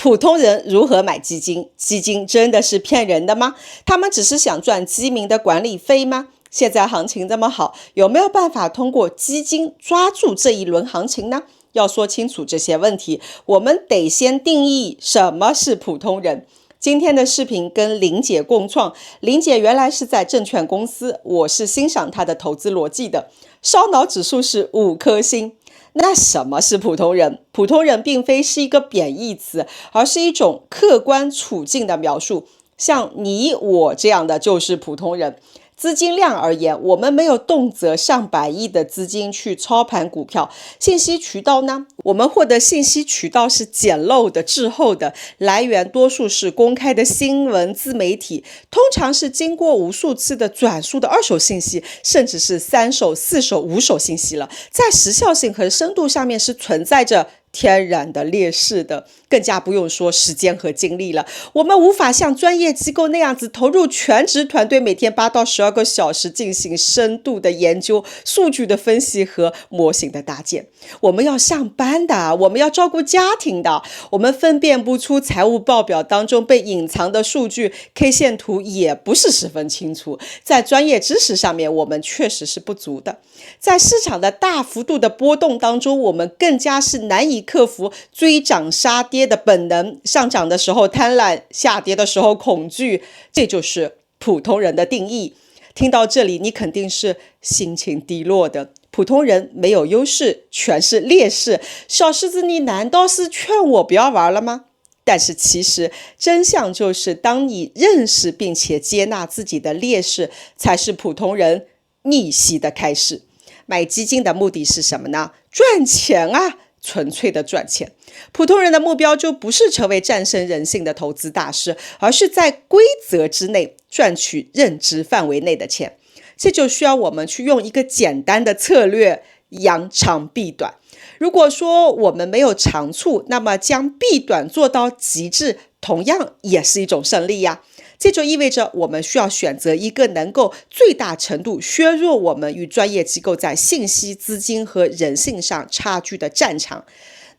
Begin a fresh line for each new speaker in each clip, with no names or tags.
普通人如何买基金？基金真的是骗人的吗？他们只是想赚基民的管理费吗？现在行情这么好，有没有办法通过基金抓住这一轮行情呢？要说清楚这些问题，我们得先定义什么是普通人。今天的视频跟林姐共创，林姐原来是在证券公司，我是欣赏她的投资逻辑的，烧脑指数是5颗星。那什么是普通人？普通人并非是一个贬义词，而是一种客观处境的描述，像你我这样的就是普通人。资金量而言，我们没有动辄上百亿的资金去操盘股票。信息渠道呢？我们获得信息渠道是简陋的、滞后的，来源多数是公开的新闻自媒体，通常是经过无数次的转述的二手信息，甚至是3手、4手、5手信息了，在时效性和深度上面是存在着天然的劣势的，更加不用说时间和精力了。我们无法像专业机构那样子投入全职团队，每天8到12个小时进行深度的研究、数据的分析和模型的搭建。我们要上班的，我们要照顾家庭的，我们分辨不出财务报表当中被隐藏的数据 ，K 线图也不是十分清楚。在专业知识上面，我们确实是不足的。在市场的大幅度的波动当中，我们更加是难以克服追涨杀跌的本能，上涨的时候贪婪，下跌的时候恐惧，这就是普通人的定义。听到这里，你肯定是心情低落的。普通人没有优势，全是劣势。小狮子，你难道是劝我不要玩了吗？但是其实真相就是，当你认识并且接纳自己的劣势，才是普通人逆袭的开始。买基金的目的是什么呢？赚钱啊，纯粹的赚钱。普通人的目标就不是成为战胜人性的投资大师，而是在规则之内赚取认知范围内的钱。这就需要我们去用一个简单的策略，扬长避短。如果说我们没有长处，那么将避短做到极致，同样也是一种胜利呀。这就意味着我们需要选择一个能够最大程度削弱我们与专业机构在信息、资金和人性上差距的战场。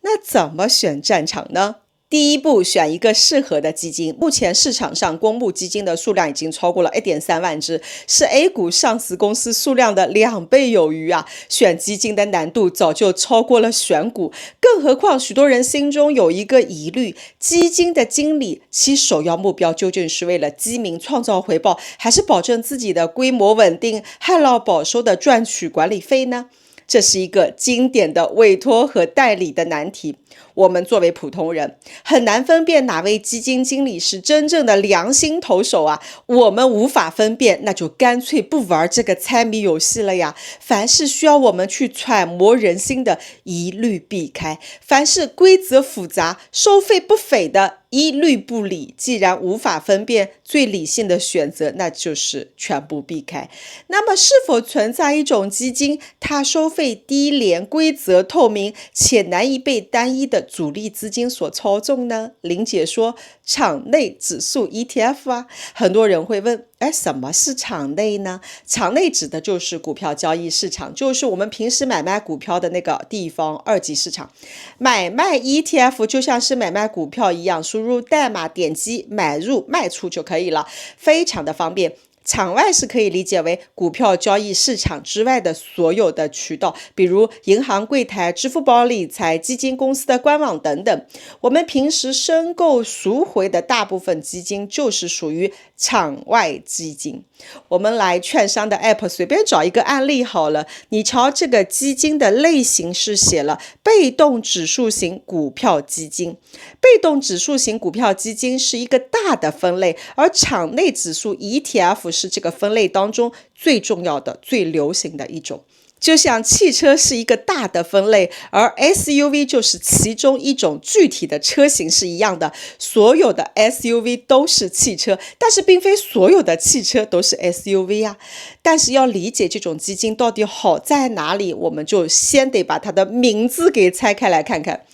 那怎么选战场呢？第一步，选一个适合的基金。目前市场上公募基金的数量已经超过了 1.3 万只，是 A 股上市公司数量的2倍有余啊！选基金的难度早就超过了选股，更何况许多人心中有一个疑虑：基金的经理其首要目标究竟是为了基民创造回报，还是保证自己的规模稳定、旱涝保收的赚取管理费呢？这是一个经典的委托和代理的难题。我们作为普通人，很难分辨哪位基金经理是真正的良心投手啊！我们无法分辨，那就干脆不玩这个猜谜游戏了呀！凡是需要我们去揣摩人心的，一律避开；凡是规则复杂、收费不菲的，一律不理。既然无法分辨，最理性的选择那就是全部避开。那么是否存在一种基金，它收费低廉、规则透明，且难以被单一的主力资金所操纵呢？林姐说，场内指数 ETF 啊。很多人会问，什么是场内呢？场内指的就是股票交易市场，就是我们平时买卖股票的那个地方二级市场。买卖 ETF 就像是买卖股票一样，输入代码，点击买入卖出就可以了，非常的方便。场外是可以理解为股票交易市场之外的所有的渠道，比如银行柜台、支付宝理财、基金公司的官网等等。我们平时申购赎回的大部分基金就是属于场外基金。我们来券商的 app 随便找一个案例好了，你瞧这个基金的类型是写了被动指数型股票基金。被动指数型股票基金是一个大的分类，而场内指数 ETF 是这个分类当中最重要的、最流行的一种。就像汽车是一个大的分类，而 SUV 就是其中一种具体的车型是一样的。所有的 SUV 都是汽车，但是并非所有的汽车都是 SUV 啊。但是要理解这种基金到底好在哪里，我们就先得把它的名字给拆开来看看。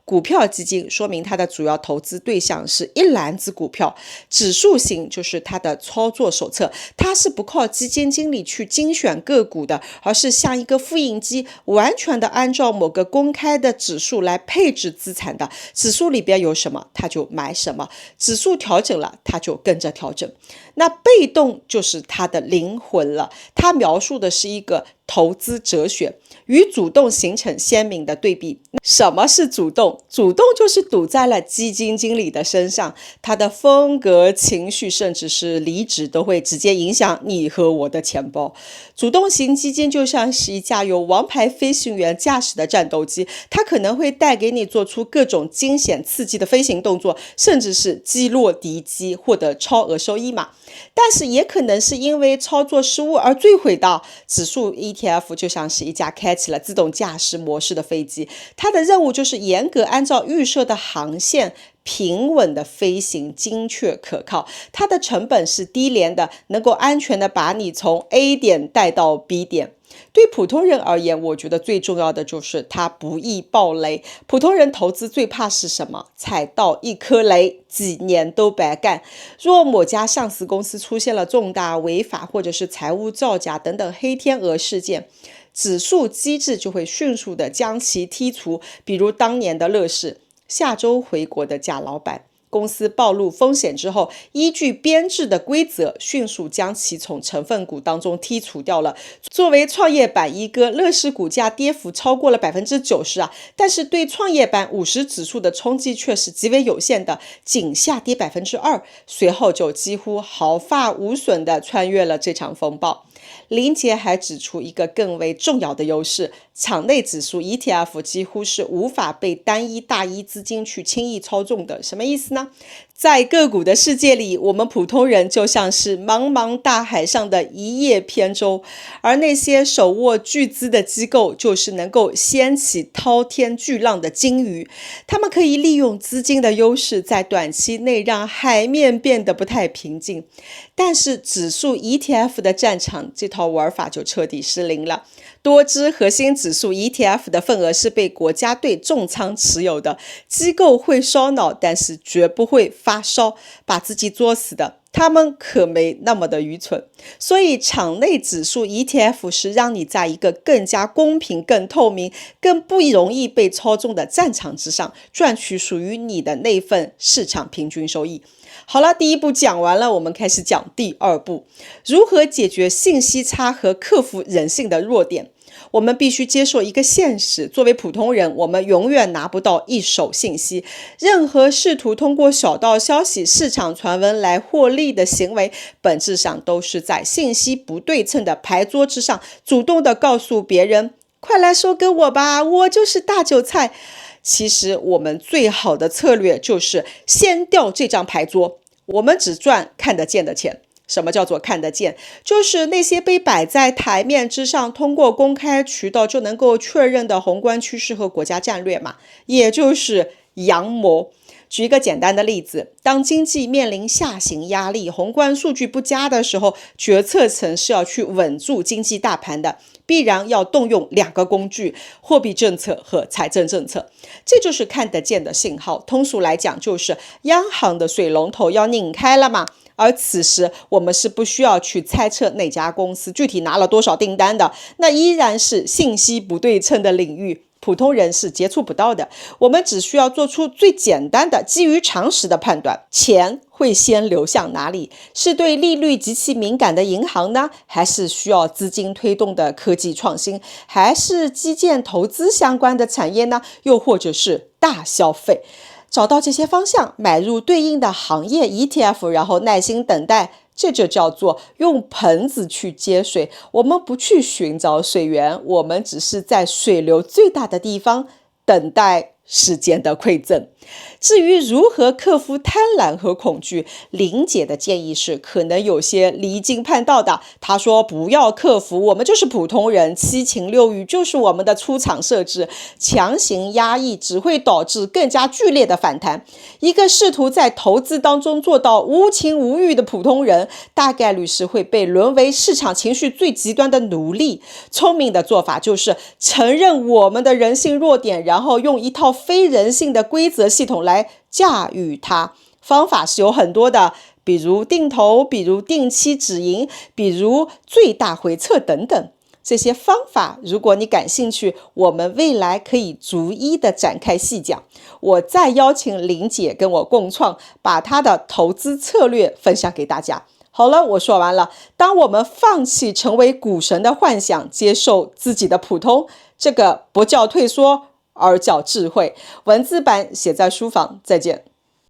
股票基金说明它的主要投资对象是一篮子股票，指数型就是它的操作手册，它是不靠基金经理去精选个股的，而是像一个复印机，完全的按照某个公开的指数来配置资产的。指数里边有什么它就买什么，指数调整了它就跟着调整。那被动就是它的灵魂了，它描述的是一个投资哲学，与主动形成鲜明的对比。什么是主动？主动就是赌在了基金经理的身上，他的风格、情绪，甚至是离职都会直接影响你和我的钱包。主动型基金就像是一架由王牌飞行员驾驶的战斗机，它可能会带给你做出各种惊险刺激的飞行动作，甚至是击落敌机，获得超额收益嘛。但是也可能是因为操作失误而坠毁的。指数 ETF 就像是一架开启了自动驾驶模式的飞机，它的任务就是严格按照预设的航线平稳的飞行，精确可靠。它的成本是低廉的，能够安全的把你从 A 点带到 B 点。对普通人而言，我觉得最重要的就是它不易爆雷。普通人投资最怕是什么？踩到一颗雷，几年都白干。若某家上市公司出现了重大违法或者是财务造假等等黑天鹅事件，指数机制就会迅速的将其剔除。比如当年的乐视，下周回国的贾老板，公司暴露风险之后，依据编制的规则，迅速将其从成分股当中剔除掉了。作为创业板一哥，乐视股价跌幅超过了 90% 啊，但是对创业板50指数的冲击却是极为有限的，仅下跌 2%， 随后就几乎毫发无损地穿越了这场风暴。林杰还指出一个更为重要的优势，场内指数 ETF 几乎是无法被单一大一资金去轻易操纵的。什么意思呢？在个股的世界里，我们普通人就像是茫茫大海上的一叶扁舟，而那些手握巨资的机构就是能够掀起滔天巨浪的鲸鱼，他们可以利用资金的优势，在短期内让海面变得不太平静。但是指数 ETF 的战场，这套玩法就彻底失灵了。多只核心指数 ETF 的份额是被国家队重仓持有的，机构会烧脑，但是绝不会发烧，把自己作死的。他们可没那么的愚蠢。所以场内指数 ETF 是让你在一个更加公平、更透明、更不容易被操纵的战场之上，赚取属于你的那份市场平均收益。好了，第一步讲完了，我们开始讲第二步，如何解决信息差和克服人性的弱点。我们必须接受一个现实，作为普通人，我们永远拿不到一手信息。任何试图通过小道消息、市场传闻来获利的行为，本质上都是在信息不对称的牌桌之上，主动的告诉别人，快来收割我吧，我就是大韭菜。其实我们最好的策略就是先掉这张牌桌，我们只赚看得见的钱。什么叫做看得见？就是那些被摆在台面之上，通过公开渠道就能够确认的宏观趋势和国家战略嘛，也就是阳谋。举一个简单的例子，当经济面临下行压力，宏观数据不佳的时候，决策层是要去稳住经济大盘的，必然要动用2个工具，货币政策和财政政策。这就是看得见的信号。通俗来讲，就是央行的水龙头要拧开了嘛。而此时我们是不需要去猜测哪家公司具体拿了多少订单的，那依然是信息不对称的领域，普通人是接触不到的。我们只需要做出最简单的基于常识的判断，钱会先流向哪里？是对利率极其敏感的银行呢？还是需要资金推动的科技创新？还是基建投资相关的产业呢？又或者是大消费？找到这些方向，买入对应的行业 ETF， 然后耐心等待，这就叫做用盆子去接水。我们不去寻找水源，我们只是在水流最大的地方等待时间的馈赠。至于如何克服贪婪和恐惧，林姐的建议是可能有些离经叛道的。她说不要克服，我们就是普通人，七情六欲就是我们的出厂设置，强行压抑只会导致更加剧烈的反弹。一个试图在投资当中做到无情无欲的普通人，大概率是会被沦为市场情绪最极端的奴隶。聪明的做法就是承认我们的人性弱点，然后用一套非人性的规则系统来驾驭它。方法是有很多的，比如定投，比如定期止盈，比如最大回测等等。这些方法如果你感兴趣，我们未来可以逐一的展开细讲。我再邀请林姐跟我共创，把她的投资策略分享给大家。好了，我说完了。当我们放弃成为股神的幻想，接受自己的普通，这个不叫退缩，而叫智慧。文字版写在书房，再见。